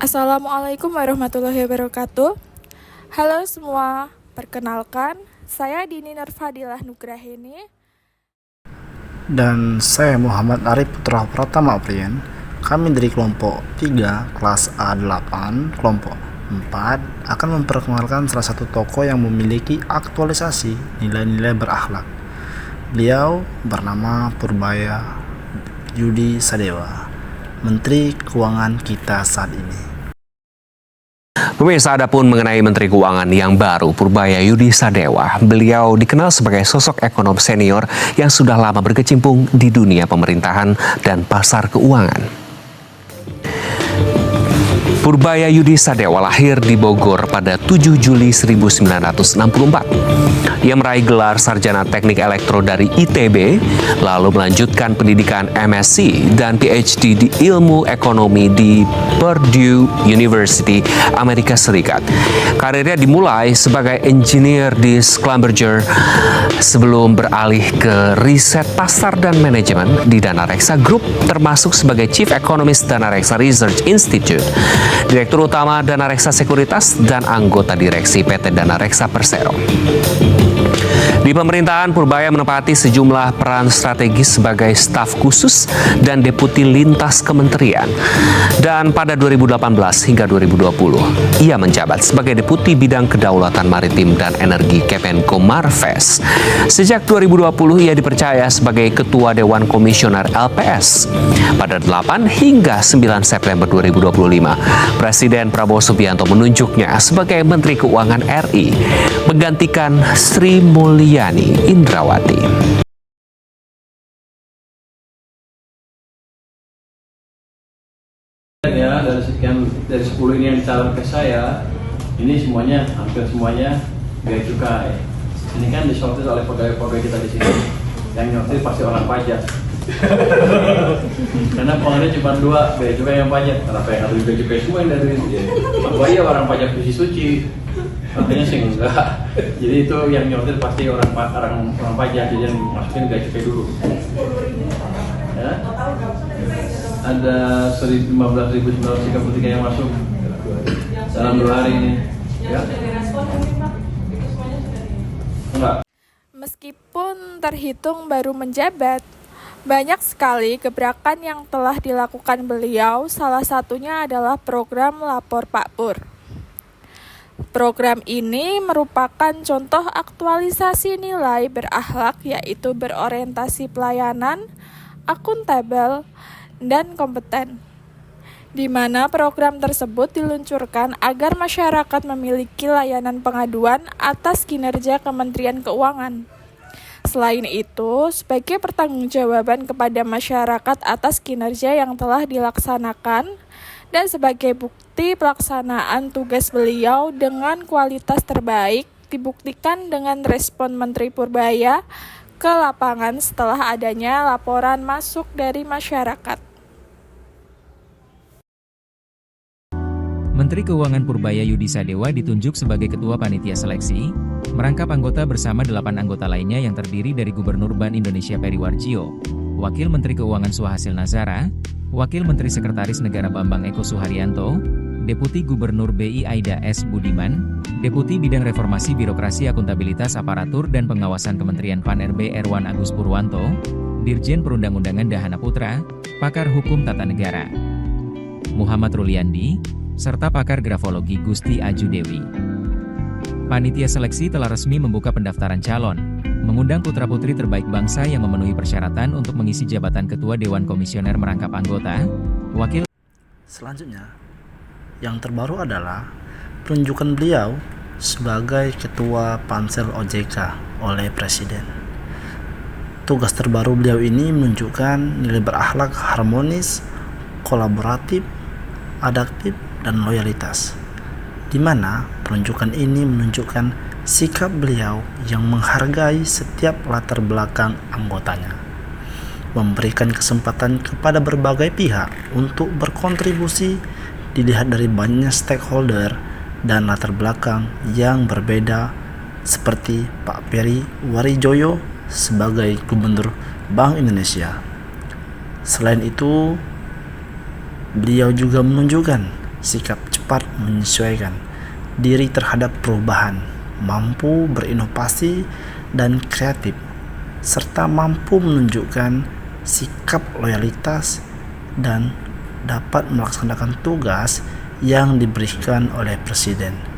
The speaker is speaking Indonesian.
Assalamualaikum warahmatullahi wabarakatuh. Halo semua, perkenalkan saya Dini Nurfadilah Nugraheni. Dan saya Muhammad Arif Putra Pratama Priyan. Kami dari kelompok 3 kelas A8 kelompok 4 akan memperkenalkan salah satu tokoh yang memiliki aktualisasi nilai-nilai berakhlak. Beliau bernama Purbaya Yudi Sadewa, Menteri Keuangan kita saat ini. Pemirsa, adapun mengenai Menteri Keuangan yang baru, Purbaya Yudi Sadewa, beliau dikenal sebagai sosok ekonom senior yang sudah lama berkecimpung di dunia pemerintahan dan pasar keuangan. Purbaya Yudi Sadewa lahir di Bogor pada 7 Juli 1964. Ia meraih gelar sarjana teknik elektro dari ITB, lalu melanjutkan pendidikan MSc dan PhD di ilmu ekonomi di Purdue University, Amerika Serikat. Karirnya dimulai sebagai engineer di Schlumberger sebelum beralih ke riset pasar dan manajemen di Danareksa Group, termasuk sebagai Chief Economist Danareksa Research Institute, Direktur Utama Danareksa Sekuritas, dan anggota direksi PT Danareksa Persero. Di pemerintahan, Purbaya menempati sejumlah peran strategis sebagai staf khusus dan deputi lintas kementerian. Dan pada 2018 hingga 2020, ia menjabat sebagai deputi bidang kedaulatan maritim dan energi Kemenko Marves. Sejak 2020, ia dipercaya sebagai ketua Dewan Komisioner LPS. Pada 8 hingga 9 September 2025, Presiden Prabowo Subianto menunjuknya sebagai Menteri Keuangan RI, menggantikan Sri Mulyani Indrawati. Ya, dari 10 ini yang dicalon ke saya, ini semuanya, hampir semuanya biaya cukai. Ini kan disortir oleh pegawai-pegawai kita di sini. Yang nyortir pasti orang pajak. Karena pengennya cuma 2, biaya cukai yang pajak. Kenapa yang harus biaya cukai semua yang dari apa iya orang pajak suci? Makanya sih enggak. Jadi itu yang nyortir pasti orang pajak, jadi yang masukin biaya cukai dulu. Ya. Ada 15.933 yang masuk dalam 2 hari ini. Ya. Enggak. Meskipun terhitung baru menjabat, banyak sekali gebrakan yang telah dilakukan beliau, salah satunya adalah program Lapor Pak Pur. Program ini merupakan contoh aktualisasi nilai berakhlak, yaitu berorientasi pelayanan, akuntabel, dan kompeten, di mana program tersebut diluncurkan agar masyarakat memiliki layanan pengaduan atas kinerja Kementerian Keuangan. Selain itu, sebagai pertanggungjawaban kepada masyarakat atas kinerja yang telah dilaksanakan dan sebagai bukti pelaksanaan tugas beliau dengan kualitas terbaik, dibuktikan dengan respon Menteri Purbaya ke lapangan setelah adanya laporan masuk dari masyarakat. Menteri Keuangan Purbaya Yudi Sadewa ditunjuk sebagai Ketua Panitia Seleksi, merangkap anggota bersama 8 anggota lainnya yang terdiri dari Gubernur Bank Indonesia Peri Warjio, Wakil Menteri Keuangan Suhasil Nazara, Wakil Menteri Sekretaris Negara Bambang Eko Suharyanto, Deputi Gubernur BI Aida S. Budiman, Deputi Bidang Reformasi Birokrasi Akuntabilitas Aparatur dan Pengawasan Kementerian Pan-RB Erwan Agus Purwanto, Dirjen Perundang-undangan Dahana Putra, Pakar Hukum Tata Negara Muhammad Ruliandi, serta pakar grafologi Gusti Aju Dewi. Panitia seleksi telah resmi membuka pendaftaran calon, mengundang putra-putri terbaik bangsa yang memenuhi persyaratan untuk mengisi jabatan Ketua Dewan Komisioner merangkap anggota, Wakil. Selanjutnya, yang terbaru adalah penunjukan beliau sebagai Ketua Pansel OJK oleh Presiden. Tugas terbaru beliau ini menunjukkan nilai berakhlak harmonis, kolaboratif, adaptif, dan loyalitas, di mana penunjukan ini menunjukkan sikap beliau yang menghargai setiap latar belakang anggotanya, memberikan kesempatan kepada berbagai pihak untuk berkontribusi, dilihat dari banyak stakeholder dan latar belakang yang berbeda, seperti Pak Peri Warjio sebagai Gubernur Bank Indonesia. Selain itu, beliau juga menunjukkan sikap cepat menyesuaikan diri terhadap perubahan, mampu berinovasi dan kreatif, serta mampu menunjukkan sikap loyalitas dan dapat melaksanakan tugas yang diberikan oleh Presiden.